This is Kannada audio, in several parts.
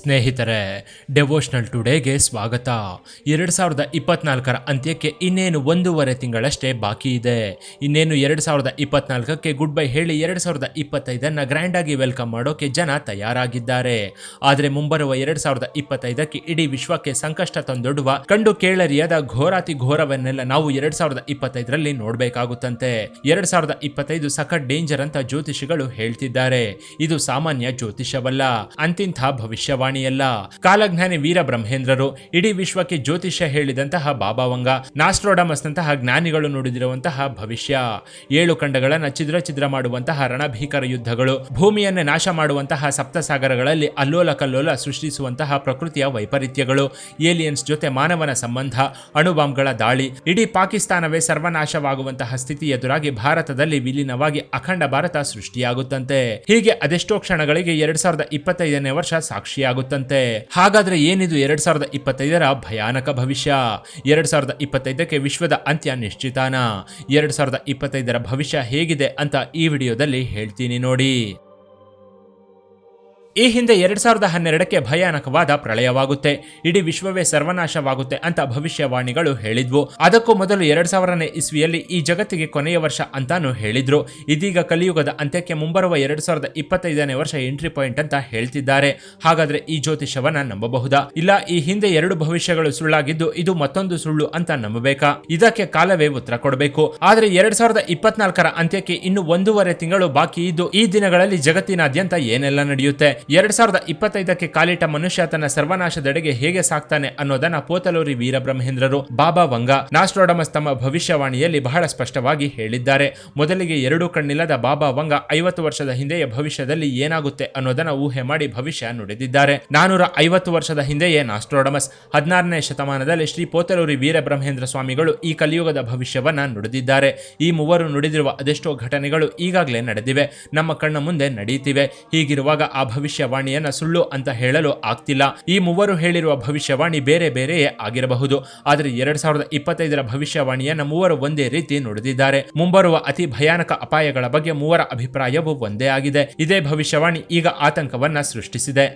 ಸ್ನೇಹಿತರೆ, ಡೆವೋಷನಲ್ ಟುಡೇಗೆ ಸ್ವಾಗತ. 2024ರ ಅಂತ್ಯಕ್ಕೆ ಇನ್ನೇನು 1.5 ತಿಂಗಳಷ್ಟೇ ಬಾಕಿ ಇದೆ. ಇನ್ನೇನು 2024ಕ್ಕೆ ಗುಡ್ ಬೈ ಹೇಳಿ 2025ನ್ನು ಗ್ರ್ಯಾಂಡ್ ಆಗಿ ವೆಲ್ಕಮ್ ಮಾಡೋಕೆ ಜನ ತಯಾರಾಗಿದ್ದಾರೆ. ಆದರೆ ಮುಂಬರುವ 2025ಕ್ಕೆ ಇಡೀ ವಿಶ್ವಕ್ಕೆ ಸಂಕಷ್ಟ ತಂದೊಡ್ಡುವ ಕಂಡು ಕೇಳರಿಯದ ಘೋರಾತಿ ಘೋರವನ್ನೆಲ್ಲ ನಾವು 2025ರಲ್ಲಿ ನೋಡಬೇಕಾಗುತ್ತಂತೆ. 2025 ಸಖತ್ ಡೇಂಜರ್ ಅಂತ ಜ್ಯೋತಿಷಿಗಳು ಹೇಳ್ತಿದ್ದಾರೆ. ಇದು ಸಾಮಾನ್ಯ ಜ್ಯೋತಿಷವಲ್ಲ, ಅಂತಿಂಥ ಭವಿಷ್ಯವಾಣಿಯಲ್ಲ. ಕಾಲಜ್ಞಾನಿ ವೀರಬ್ರಹ್ಮೇಂದ್ರರು ಇಡೀ ವಿಶ್ವಕ್ಕೆ ಜ್ಯೋತಿಷ್ಯ ಹೇಳಿದಂತಹ ಬಾಬಾವಂಗ, ನಾಸ್ಟ್ರೋಡಮಸ್ ನಂತಹ ಜ್ಞಾನಿಗಳು ನುಡಿದಿರುವಂತಹ ಭವಿಷ್ಯ, 7 ಖಂಡಗಳನ್ನು ಛಿದ್ರ ಮಾಡುವಂತಹ ರಣಭೀಕರ ಯುದ್ಧಗಳು, ಭೂಮಿಯನ್ನೇ ನಾಶ ಮಾಡುವಂತಹ ಸಪ್ತಸಾಗರಗಳಲ್ಲಿ ಅಲ್ಲೋಲ ಕಲ್ಲೋಲ ಸೃಷ್ಟಿಸುವಂತಹ ಪ್ರಕೃತಿಯ ವೈಪರೀತ್ಯಗಳು, ಏಲಿಯನ್ಸ್ ಜೊತೆ ಮಾನವನ ಸಂಬಂಧ, ಅಣುಬಾಂಬ್ಗಳ ದಾಳಿ, ಇಡೀ ಪಾಕಿಸ್ತಾನವೇ ಸರ್ವನಾಶವಾಗುವಂತಹ ಸ್ಥಿತಿ ಎದುರಾಗಿ ಭಾರತದಲ್ಲಿ ವಿಲೀನವಾಗಿ ಅಖಂಡ ಭಾರತ ಸೃಷ್ಟಿಯಾಗುತ್ತಂತೆ. ಹೀಗೆ ಅದೆಷ್ಟೋ ಕ್ಷಣಗಳಿಗೆ 2025ನೇ ವರ್ಷ ಸಾಕ್ಷಿಯಾಗುತ್ತಂತೆ. ಹಾಗಾದ್ರೆ ಏನಿದು 2025ರ ಭಯಾನಕ ಭವಿಷ್ಯ? 2025ಕ್ಕೆ ವಿಶ್ವದ ಅಂತ್ಯ ನಿಶ್ಚಿತಾನ? 2025ರ ಭವಿಷ್ಯ ಹೇಗಿದೆ ಅಂತ ಈ ವಿಡಿಯೋದಲ್ಲಿ ಹೇಳ್ತೀನಿ ನೋಡಿ. ಈ ಹಿಂದೆ 2012ಕ್ಕೆ ಭಯಾನಕವಾದ ಪ್ರಳಯವಾಗುತ್ತೆ, ಇಡೀ ವಿಶ್ವವೇ ಸರ್ವನಾಶವಾಗುತ್ತೆ ಅಂತ ಭವಿಷ್ಯವಾಣಿಗಳು ಹೇಳಿದ್ವು. ಅದಕ್ಕೂ ಮೊದಲು 2000ನೇ ಇಸ್ವಿಯಲ್ಲಿ ಈ ಜಗತ್ತಿಗೆ ಕೊನೆಯ ವರ್ಷ ಅಂತಾನು ಹೇಳಿದ್ರು. ಇದೀಗ ಕಲಿಯುಗದ ಅಂತ್ಯಕ್ಕೆ ಮುಂಬರುವ 2025ನೇ ವರ್ಷ ಎಂಟ್ರಿ ಪಾಯಿಂಟ್ ಅಂತ ಹೇಳ್ತಿದ್ದಾರೆ. ಹಾಗಾದ್ರೆ ಈ ಜ್ಯೋತಿಷವನ್ನ ನಂಬಬಹುದಾ, ಇಲ್ಲ ಈ ಹಿಂದೆ 2 ಭವಿಷ್ಯಗಳು ಸುಳ್ಳಾಗಿದ್ದು ಇದು ಮತ್ತೊಂದು ಸುಳ್ಳು ಅಂತ ನಂಬಬೇಕಾ? ಇದಕ್ಕೆ ಕಾಲವೇ ಉತ್ತರ ಕೊಡಬೇಕು. ಆದ್ರೆ 2024ರ ಅಂತ್ಯಕ್ಕೆ ಇನ್ನು 1.5 ತಿಂಗಳು ಬಾಕಿ ಇದ್ದು ಈ ದಿನಗಳಲ್ಲಿ ಜಗತ್ತಿನಾದ್ಯಂತ ಏನೆಲ್ಲ ನಡೆಯುತ್ತೆ, 2025ಕ್ಕೆ ಕಾಲಿಟ್ಟ ಮನುಷ್ಯ ತನ್ನ ಸರ್ವನಾಶದೆಡೆಗೆ ಹೇಗೆ ಸಾಕ್ತಾನೆ ಅನ್ನೋದನ್ನ ಪೋತಲೂರಿ ವೀರಬ್ರಹ್ಮೇಂದ್ರರು, ಬಾಬಾ ವಂಗ, ನಾಸ್ಟ್ರೋಡಮಸ್ ತಮ್ಮ ಭವಿಷ್ಯವಾಣಿಯಲ್ಲಿ ಬಹಳ ಸ್ಪಷ್ಟವಾಗಿ ಹೇಳಿದ್ದಾರೆ. ಮೊದಲಿಗೆ 2 ಕಣ್ಣಿಲ್ಲದ ಬಾಬಾ ವಂಗ 50 ವರ್ಷದ ಹಿಂದೆಯೇ ಭವಿಷ್ಯದಲ್ಲಿ ಏನಾಗುತ್ತೆ ಅನ್ನೋದನ್ನ ಊಹೆ ಮಾಡಿ ಭವಿಷ್ಯ ನುಡಿದಿದ್ದಾರೆ. 450 ವರ್ಷದ ಹಿಂದೆಯೇ ನಾಸ್ಟ್ರೋಡಮಸ್, 16ನೇ ಶತಮಾನದಲ್ಲಿ ಶ್ರೀ ಪೋತಲೂರಿ ವೀರಬ್ರಹ್ಮೇಂದ್ರ ಸ್ವಾಮಿಗಳು ಈ ಕಲಿಯುಗದ ಭವಿಷ್ಯವನ್ನ ನುಡಿದಿದ್ದಾರೆ. ಈ ಮೂವರು ನುಡಿದಿರುವ ಅದೆಷ್ಟೋ ಘಟನೆಗಳು ಈಗಾಗಲೇ ನಡೆದಿವೆ, ನಮ್ಮ ಕಣ್ಣ ಮುಂದೆ ನಡೆಯುತ್ತಿವೆ. ಹೀಗಿರುವಾಗ ಆ ಭವಿಷ್ಯವಾಣಿಯನ್ನ ಸುಳ್ಳು ಅಂತ ಹೇಳಲು ಆಗ್ತಿಲ್ಲ. ಈ ಮೂವರು ಹೇಳಿರುವ ಭವಿಷ್ಯವಾಣಿ ಬೇರೆ ಬೇರೆಯೇ ಆಗಿರಬಹುದು, ಆದರೆ 2025ರ ಭವಿಷ್ಯವಾಣಿಯನ್ನ ಮೂವರು ಒಂದೇ ರೀತಿ ನುಡಿದಿದ್ದಾರೆ. ಮುಂಬರುವ ಅತಿ ಭಯಾನಕ ಅಪಾಯಗಳ ಬಗ್ಗೆ ಮೂವರ ಅಭಿಪ್ರಾಯವೂ ಒಂದೇ ಆಗಿದೆ. ಇದೇ ಭವಿಷ್ಯವಾಣಿ ಈಗ ಆತಂಕವನ್ನ ಸೃಷ್ಟಿಸಿದೆ.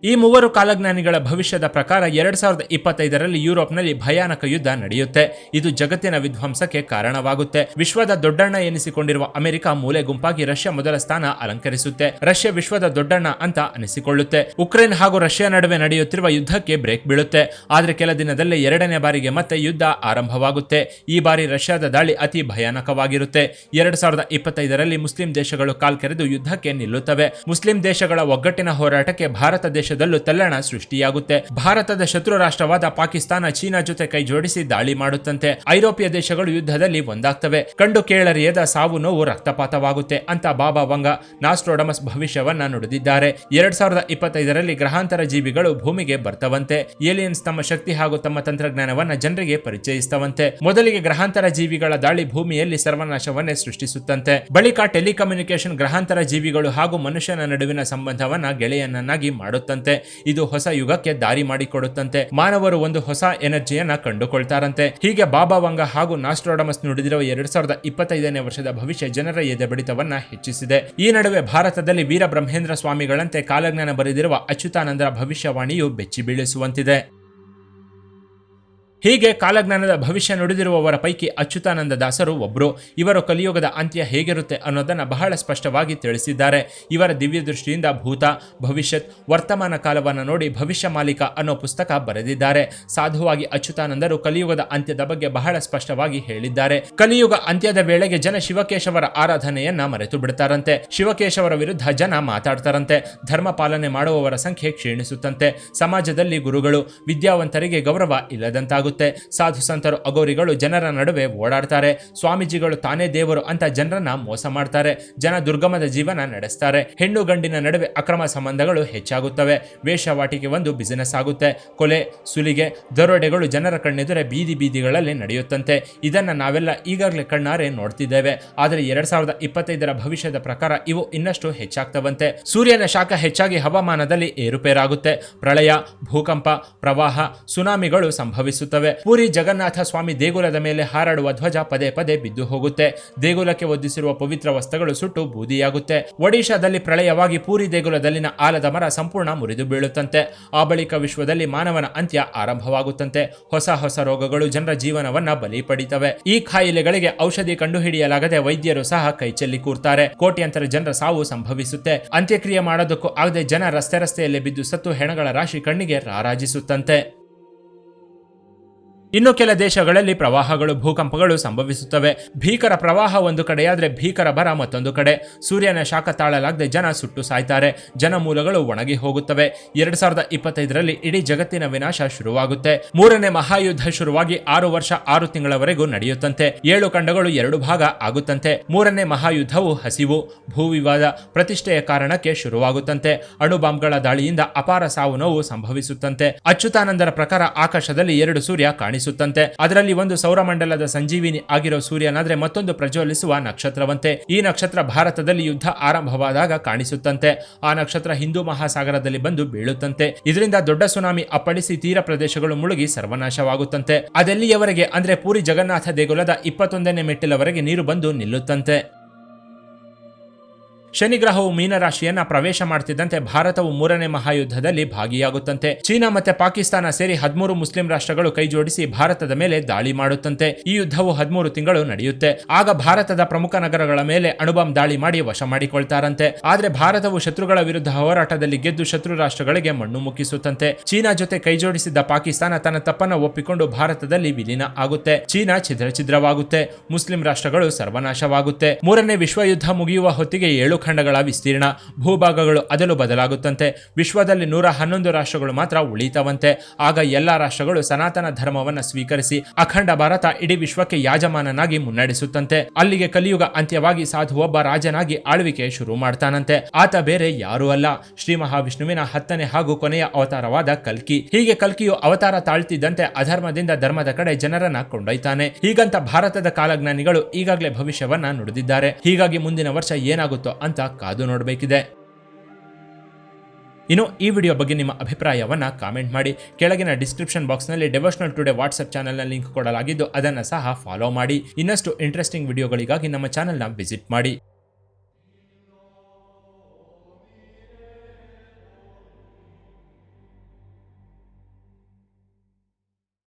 ಈ ಮೂವರು ಕಾಲಜ್ಞಾನಿಗಳ ಭವಿಷ್ಯದ ಪ್ರಕಾರ 2025ರಲ್ಲಿ ಯುರೋಪ್ನಲ್ಲಿ ಭಯಾನಕ ಯುದ್ಧ ನಡೆಯುತ್ತೆ. ಇದು ಜಗತ್ತಿನ ವಿಧ್ವಂಸಕ್ಕೆ ಕಾರಣವಾಗುತ್ತೆ. ವಿಶ್ವದ ದೊಡ್ಡಣ್ಣ ಎನಿಸಿಕೊಂಡಿರುವ ಅಮೆರಿಕ ಮೂಲೆ ಗುಂಪಾಗಿ ರಷ್ಯಾ ಮೊದಲ ಸ್ಥಾನ ಅಲಂಕರಿಸುತ್ತೆ. ರಷ್ಯಾ ವಿಶ್ವದ ದೊಡ್ಡಣ್ಣ ಅಂತ ಅನಿಸಿಕೊಳ್ಳುತ್ತೆ. ಉಕ್ರೇನ್ ಹಾಗೂ ರಷ್ಯಾ ನಡುವೆ ನಡೆಯುತ್ತಿರುವ ಯುದ್ಧಕ್ಕೆ ಬ್ರೇಕ್ ಬೀಳುತ್ತೆ. ಆದ್ರೆ ಕೆಲ ದಿನದಲ್ಲೇ 2ನೇ ಬಾರಿಗೆ ಮತ್ತೆ ಯುದ್ಧ ಆರಂಭವಾಗುತ್ತೆ. ಈ ಬಾರಿ ರಷ್ಯಾದ ದಾಳಿ ಅತಿ ಭಯಾನಕವಾಗಿರುತ್ತೆ. 2025ರಲ್ಲಿ ಮುಸ್ಲಿಂ ದೇಶಗಳು ಕಾಲ್ಕೆರೆದು ಯುದ್ಧಕ್ಕೆ ನಿಲ್ಲುತ್ತವೆ. ಮುಸ್ಲಿಂ ದೇಶಗಳ ಒಗ್ಗಟ್ಟಿನ ಹೋರಾಟಕ್ಕೆ ಭಾರತ ದೇಶದಲ್ಲೂ ತಲ್ಲಣ ಸೃಷ್ಟಿಯಾಗುತ್ತೆ. ಭಾರತದ ಶತ್ರು ರಾಷ್ಟ್ರವಾದ ಪಾಕಿಸ್ತಾನ ಚೀನಾ ಜೊತೆ ಕೈ ಜೋಡಿಸಿ ದಾಳಿ ಮಾಡುತ್ತಂತೆ. ಐರೋಪ್ಯ ದೇಶಗಳು ಯುದ್ಧದಲ್ಲಿ ಒಂದಾಗ್ತವೆ. ಕಂಡು ಕೇಳರಿಯದ ಸಾವು ನೋವು ರಕ್ತಪಾತವಾಗುತ್ತೆ ಅಂತ ಬಾಬಾ ವಂಗ, ನಾಸ್ಟ್ರೋಡಮಸ್ ಭವಿಷ್ಯವನ್ನ ನುಡಿದಿದ್ದಾರೆ. 2025ರಲ್ಲಿ ಗ್ರಹಾಂತರ ಜೀವಿಗಳು ಭೂಮಿಗೆ ಬರ್ತವಂತೆ. ಏಲಿಯನ್ಸ್ ತಮ್ಮ ಶಕ್ತಿ ಹಾಗೂ ತಮ್ಮ ತಂತ್ರಜ್ಞಾನವನ್ನ ಜನರಿಗೆ ಪರಿಚಯಿಸ್ತವಂತೆ. ಮೊದಲಿಗೆ ಗ್ರಹಾಂತರ ಜೀವಿಗಳ ದಾಳಿ ಭೂಮಿಯಲ್ಲಿ ಸರ್ವನಾಶವನ್ನೇ ಸೃಷ್ಟಿಸುತ್ತಂತೆ. ಬಳಿಕ ಟೆಲಿಕಮ್ಯುನಿಕೇಶನ್ ಗ್ರಹಾಂತರ ಜೀವಿಗಳು ಹಾಗೂ ಮನುಷ್ಯನ ನಡುವಿನ ಸಂಬಂಧವನ್ನ ಗೆಳೆಯನ್ನಾಗಿ ಮಾಡುತ್ತಂತೆ. ಇದು ಹೊಸ ಯುಗಕ್ಕೆ ದಾರಿ ಮಾಡಿಕೊಡುತ್ತಂತೆ. ಮಾನವರು ಒಂದು ಹೊಸ ಎನರ್ಜಿಯನ್ನ ಕಂಡುಕೊಳ್ತಾರಂತೆ. ಹೀಗೆ ಬಾಬಾ ವಂಗ ಹಾಗೂ ನಾಸ್ಟ್ರೋಡಮಸ್ ನುಡಿದಿರುವ 2025ನೇ ವರ್ಷದ ಭವಿಷ್ಯ ಜನರ ಎದೆ ಬಡಿತವನ್ನ ಹೆಚ್ಚಿಸಿದೆ. ಈ ನಡುವೆ ಭಾರತದಲ್ಲಿ ವೀರಬ್ರಹ್ಮೇಂದ್ರ ಸ್ವಾಮಿಗಳಂತೆ ಕಾಲಜ್ಞಾನ ಬರೆದಿರುವ ಅಚ್ಯುತಾನಂದರ ಭವಿಷ್ಯವಾಣಿಯು ಬೆಚ್ಚಿ ಬೀಳಿಸುವಂತಿದೆ. ಹೀಗೆ ಕಾಲಜ್ಞಾನದ ಭವಿಷ್ಯ ನುಡಿದಿರುವವರ ಪೈಕಿ ಅಚ್ಯುತಾನಂದ ದಾಸರು ಒಬ್ರು. ಇವರು ಕಲಿಯುಗದ ಅಂತ್ಯ ಹೇಗಿರುತ್ತೆ ಅನ್ನೋದನ್ನ ಬಹಳ ಸ್ಪಷ್ಟವಾಗಿ ತಿಳಿಸಿದ್ದಾರೆ. ಇವರ ದಿವ್ಯ ದೃಷ್ಟಿಯಿಂದ ಭೂತ, ಭವಿಷ್ಯತ್, ವರ್ತಮಾನ ಕಾಲವನ್ನು ನೋಡಿ ಭವಿಷ್ಯ ಮಾಲಿಕ ಅನ್ನೋ ಪುಸ್ತಕ ಬರೆದಿದ್ದಾರೆ. ಸಾಧುವಾಗಿ ಅಚ್ಯುತಾನಂದರು ಕಲಿಯುಗದ ಅಂತ್ಯದ ಬಗ್ಗೆ ಬಹಳ ಸ್ಪಷ್ಟವಾಗಿ ಹೇಳಿದ್ದಾರೆ. ಕಲಿಯುಗ ಅಂತ್ಯದ ವೇಳೆಗೆ ಜನ ಶಿವಕೇಶವರ ಆರಾಧನೆಯನ್ನ ಮರೆತು ಬಿಡ್ತಾರಂತೆ. ಶಿವಕೇಶವರ ವಿರುದ್ಧ ಜನ ಮಾತಾಡ್ತಾರಂತೆ. ಧರ್ಮ ಪಾಲನೆ ಮಾಡುವವರ ಸಂಖ್ಯೆ ಕ್ಷೀಣಿಸುತ್ತಂತೆ. ಸಮಾಜದಲ್ಲಿ ಗುರುಗಳು, ವಿದ್ಯಾವಂತರಿಗೆ ಗೌರವ ಇಲ್ಲದಂತಾಗುತ್ತೆ. ಸಾಧು ಸಂತರು, ಅಗೋರಿಗಳು ಜನರ ನಡುವೆ ಓಡಾಡ್ತಾರೆ. ಸ್ವಾಮೀಜಿಗಳು ತಾನೇ ದೇವರು ಅಂತ ಜನರನ್ನ ಮೋಸ ಮಾಡ್ತಾರೆ. ಜನ ದುರ್ಗಮದ ಜೀವನ ನಡೆಸ್ತಾರೆ. ಹೆಣ್ಣು ಗಂಡಿನ ನಡುವೆ ಅಕ್ರಮ ಸಂಬಂಧಗಳು ಹೆಚ್ಚಾಗುತ್ತವೆ. ವೇಷವಾಟಿಕೆ ಒಂದು ಬಿಸಿನೆಸ್ ಆಗುತ್ತೆ. ಕೊಲೆ, ಸುಲಿಗೆ, ದರೋಡೆಗಳು ಜನರ ಕಣ್ಣೆದುರೆ ಬೀದಿಗಳಲ್ಲಿ ನಡೆಯುತ್ತಂತೆ. ಇದನ್ನ ನಾವೆಲ್ಲ ಈಗಾಗಲೇ ಕಣ್ಣಾರೆ ನೋಡ್ತಿದ್ದೇವೆ. ಆದರೆ 2025ರ ಭವಿಷ್ಯದ ಪ್ರಕಾರ ಇವು ಇನ್ನಷ್ಟು ಹೆಚ್ಚಾಗ್ತವಂತೆ. ಸೂರ್ಯನ ಶಾಖ ಹೆಚ್ಚಾಗಿ ಹವಾಮಾನದಲ್ಲಿ ಏರುಪೇರಾಗುತ್ತೆ. ಪ್ರಳಯ, ಭೂಕಂಪ, ಪ್ರವಾಹ, ಸುನಾಮಿಗಳು ಸಂಭವಿಸುತ್ತವೆ. ಸಂಭವಿಸುತ್ತವೆ. ಪುರಿ ಜಗನ್ನಾಥ ಸ್ವಾಮಿ ದೇಗುಲದ ಮೇಲೆ ಹಾರಾಡುವ ಧ್ವಜ ಪದೇ ಪದೇ ಬಿದ್ದು ಹೋಗುತ್ತೆ. ದೇಗುಲಕ್ಕೆ ಒದ್ದಿಸಿರುವ ಪವಿತ್ರ ವಸ್ತ್ರಗಳು ಸುಟ್ಟು ಬೂದಿಯಾಗುತ್ತೆ. ಒಡಿಶಾದಲ್ಲಿ ಪ್ರಳಯವಾಗಿ ಪೂರಿ ದೇಗುಲದಲ್ಲಿನ ಆಲದ ಮರ ಸಂಪೂರ್ಣ ಮುರಿದು ಬೀಳುತ್ತಂತೆ. ಆ ಬಳಿಕ ವಿಶ್ವದಲ್ಲಿ ಮಾನವನ ಅಂತ್ಯ ಆರಂಭವಾಗುತ್ತಂತೆ. ಹೊಸ ಹೊಸ ರೋಗಗಳು ಜನರ ಜೀವನವನ್ನ ಬಲಿ ಪಡಿತವೆ. ಈ ಕಾಯಿಲೆಗಳಿಗೆ ಔಷಧಿ ಕಂಡುಹಿಡಿಯಲಾಗದೆ ವೈದ್ಯರು ಸಹ ಕೈಚೆಲ್ಲಿ ಕೂರ್ತಾರೆ. ಕೋಟ್ಯಾಂತರ ಜನರ ಸಾವು ಸಂಭವಿಸುತ್ತೆ. ಅಂತ್ಯಕ್ರಿಯೆ ಮಾಡೋದಕ್ಕೂ ಆಗದೆ ಜನ ರಸ್ತೆಯಲ್ಲಿ ಬಿದ್ದು ಸತ್ತು ಹೆಣಗಳ ರಾಶಿ ಕಣ್ಣಿಗೆ ರಾರಾಜಿಸುತ್ತಂತೆ. ಇನ್ನು ಕೆಲ ದೇಶಗಳಲ್ಲಿ ಪ್ರವಾಹಗಳು, ಭೂಕಂಪಗಳು ಸಂಭವಿಸುತ್ತವೆ. ಭೀಕರ ಪ್ರವಾಹ ಒಂದು ಕಡೆಯಾದ್ರೆ ಭೀಕರ ಬರ ಮತ್ತೊಂದು ಕಡೆ. ಸೂರ್ಯನ ಶಾಖ ತಾಳಲಾಗದೆ ಜನ ಸುಟ್ಟು ಸಾಯ್ತಾರೆ. ಜನಮೂಲಗಳು ಒಣಗಿ ಹೋಗುತ್ತವೆ. 2025ರಲ್ಲಿ ಇಡೀ ಜಗತ್ತಿನ ವಿನಾಶ ಶುರುವಾಗುತ್ತೆ. ಮೂರನೇ ಮಹಾಯುದ್ಧ ಶುರುವಾಗಿ 6 ವರ್ಷ 6 ತಿಂಗಳವರೆಗೂ ನಡೆಯುತ್ತಂತೆ. 7 ಖಂಡಗಳು 2 ಭಾಗ ಆಗುತ್ತಂತೆ. ಮೂರನೇ ಮಹಾಯುದ್ಧವು ಹಸಿವು, ಭೂವಿವಾದ, ಪ್ರತಿಷ್ಠೆಯ ಕಾರಣಕ್ಕೆ ಶುರುವಾಗುತ್ತಂತೆ. ಅಣುಬಾಂಬ್ಗಳ ದಾಳಿಯಿಂದ ಅಪಾರ ಸಾವು ನೋವು ಸಂಭವಿಸುತ್ತಂತೆ. ಅಚ್ಯುತಾನಂದರ ಪ್ರಕಾರ ಆಕಾಶದಲ್ಲಿ 2 ಸೂರ್ಯ ಕಾಣಿಸುತ್ತಂತೆ. ಅದರಲ್ಲಿ ಒಂದು ಸೌರಮಂಡಲದ ಸಂಜೀವಿನಿ ಆಗಿರೋ ಸೂರ್ಯನಾದ್ರೆ ಮತ್ತೊಂದು ಪ್ರಜ್ವಲಿಸುವ ನಕ್ಷತ್ರವಂತೆ. ಈ ನಕ್ಷತ್ರ ಭಾರತದಲ್ಲಿ ಯುದ್ಧ ಆರಂಭವಾದಾಗ ಕಾಣಿಸುತ್ತಂತೆ. ಆ ನಕ್ಷತ್ರ ಹಿಂದೂ ಮಹಾಸಾಗರದಲ್ಲಿ ಬಂದು ಬೀಳುತ್ತಂತೆ. ಇದರಿಂದ ದೊಡ್ಡ ಸುನಾಮಿ ಅಪ್ಪಳಿಸಿ ತೀರ ಪ್ರದೇಶಗಳು ಮುಳುಗಿ ಸರ್ವನಾಶವಾಗುತ್ತಂತೆ. ಅದೆಲ್ಲಿಯವರೆಗೆ ಅಂದ್ರೆ ಪೂರಿ ಜಗನ್ನಾಥ ದೇಗುಲದ 21ನೇ ಮೆಟ್ಟಿಲವರೆಗೆ ನೀರು ಬಂದು ನಿಲ್ಲುತ್ತಂತೆ. ಶನಿ ಗ್ರಹವು ಮೀನರಾಶಿಯನ್ನ ಪ್ರವೇಶ ಮಾಡ್ತಿದ್ದಂತೆ ಭಾರತವು ಮೂರನೇ ಮಹಾಯುದ್ಧದಲ್ಲಿ ಭಾಗಿಯಾಗುತ್ತಂತೆ. ಚೀನಾ ಮತ್ತೆ ಪಾಕಿಸ್ತಾನ ಸೇರಿ 13 ಮುಸ್ಲಿಂ ರಾಷ್ಟ್ರಗಳು ಕೈಜೋಡಿಸಿ ಭಾರತದ ಮೇಲೆ ದಾಳಿ ಮಾಡುತ್ತಂತೆ. ಈ ಯುದ್ಧವು 13 ತಿಂಗಳು ನಡೆಯುತ್ತೆ. ಆಗ ಭಾರತದ ಪ್ರಮುಖ ನಗರಗಳ ಮೇಲೆ ಅಣುಬಾಂಬ್ ದಾಳಿ ಮಾಡಿ ವಶ ಮಾಡಿಕೊಳ್ತಾರಂತೆ. ಆದ್ರೆ ಭಾರತವು ಶತ್ರುಗಳ ವಿರುದ್ಧ ಹೋರಾಟದಲ್ಲಿ ಗೆದ್ದು ಶತ್ರು ರಾಷ್ಟ್ರಗಳಿಗೆ ಮಣ್ಣು ಮುಕ್ಕಿಸುತ್ತಂತೆ. ಚೀನಾ ಜೊತೆ ಕೈಜೋಡಿಸಿದ್ದ ಪಾಕಿಸ್ತಾನ ತನ್ನ ತಪ್ಪನ್ನ ಒಪ್ಪಿಕೊಂಡು ಭಾರತದಲ್ಲಿ ವಿಲೀನ ಆಗುತ್ತೆ. ಚೀನಾ ಛಿದ್ರವಾಗುತ್ತೆ. ಮುಸ್ಲಿಂ ರಾಷ್ಟ್ರಗಳು ಸರ್ವನಾಶವಾಗುತ್ತೆ. ಮೂರನೇ ವಿಶ್ವಯುದ್ಧ ಮುಗಿಯುವ ಹೊತ್ತಿಗೆ 7 ಖಂಡಗಳ ವಿಸ್ತೀರ್ಣ, ಭೂಭಾಗಗಳು ಅದಲು ಬದಲಾಗುತ್ತಂತೆ. ವಿಶ್ವದಲ್ಲಿ 111 ರಾಷ್ಟ್ರಗಳು ಮಾತ್ರ ಉಳಿತವಂತೆ. ಆಗ ಎಲ್ಲಾ ರಾಷ್ಟ್ರಗಳು ಸನಾತನ ಧರ್ಮವನ್ನ ಸ್ವೀಕರಿಸಿ ಅಖಂಡ ಭಾರತ ಇಡೀ ವಿಶ್ವಕ್ಕೆ ಯಾಜಮಾನನಾಗಿ ಮುನ್ನಡೆಸುತ್ತಂತೆ. ಅಲ್ಲಿಗೆ ಕಲಿಯುಗ ಅಂತ್ಯವಾಗಿ ಸಾಧು ಒಬ್ಬ ರಾಜನಾಗಿ ಆಳ್ವಿಕೆ ಶುರು ಮಾಡ್ತಾನಂತೆ. ಆತ ಬೇರೆ ಯಾರೂ ಅಲ್ಲ, ಶ್ರೀ ಮಹಾವಿಷ್ಣುವಿನ 10ನೇ ಹಾಗೂ ಕೊನೆಯ ಅವತಾರವಾದ ಕಲ್ಕಿ. ಹೀಗೆ ಕಲ್ಕಿಯು ಅವತಾರ ತಾಳ್ತಿದ್ದಂತೆ ಅಧರ್ಮದಿಂದ ಧರ್ಮದ ಕಡೆ ಜನರನ್ನ ಕೊಂಡೊಯ್ತಾನೆ. ಹೀಗಂತ ಭಾರತದ ಕಾಲಜ್ಞಾನಿಗಳು ಈಗಾಗಲೇ ಭವಿಷ್ಯವನ್ನ ನುಡಿದಿದ್ದಾರೆ. ಹೀಗಾಗಿ ಮುಂದಿನ ವರ್ಷ ಏನಾಗುತ್ತೋ ಅಂತ ಕಾದು ನೋಡಬೇಕಿದೆ. ಇನ್ನು ಈ ವಿಡಿಯೋ ಬಗ್ಗೆ ನಿಮ್ಮ ಅಭಿಪ್ರಾಯವನ್ನ ಕಾಮೆಂಟ್ ಮಾಡಿ. ಕೆಳಗಿನ ಡಿಸ್ಕ್ರಿಪ್ಷನ್ ಬಾಕ್ಸ್ನಲ್ಲಿ ಡೆವೋಷನಲ್ ಟುಡೇ ವಾಟ್ಸ್ಆಪ್ ಚಾನೆಲ್ನ ಲಿಂಕ್ ಕೊಡಲಾಗಿದ್ದು ಅದನ್ನು ಸಹ ಫಾಲೋ ಮಾಡಿ. ಇನ್ನಷ್ಟು ಇಂಟ್ರೆಸ್ಟಿಂಗ್ ವಿಡಿಯೋಗಳಿಗಾಗಿ ನಮ್ಮ ಚಾನೆಲ್ನ ವಿಸಿಟ್ ಮಾಡಿ.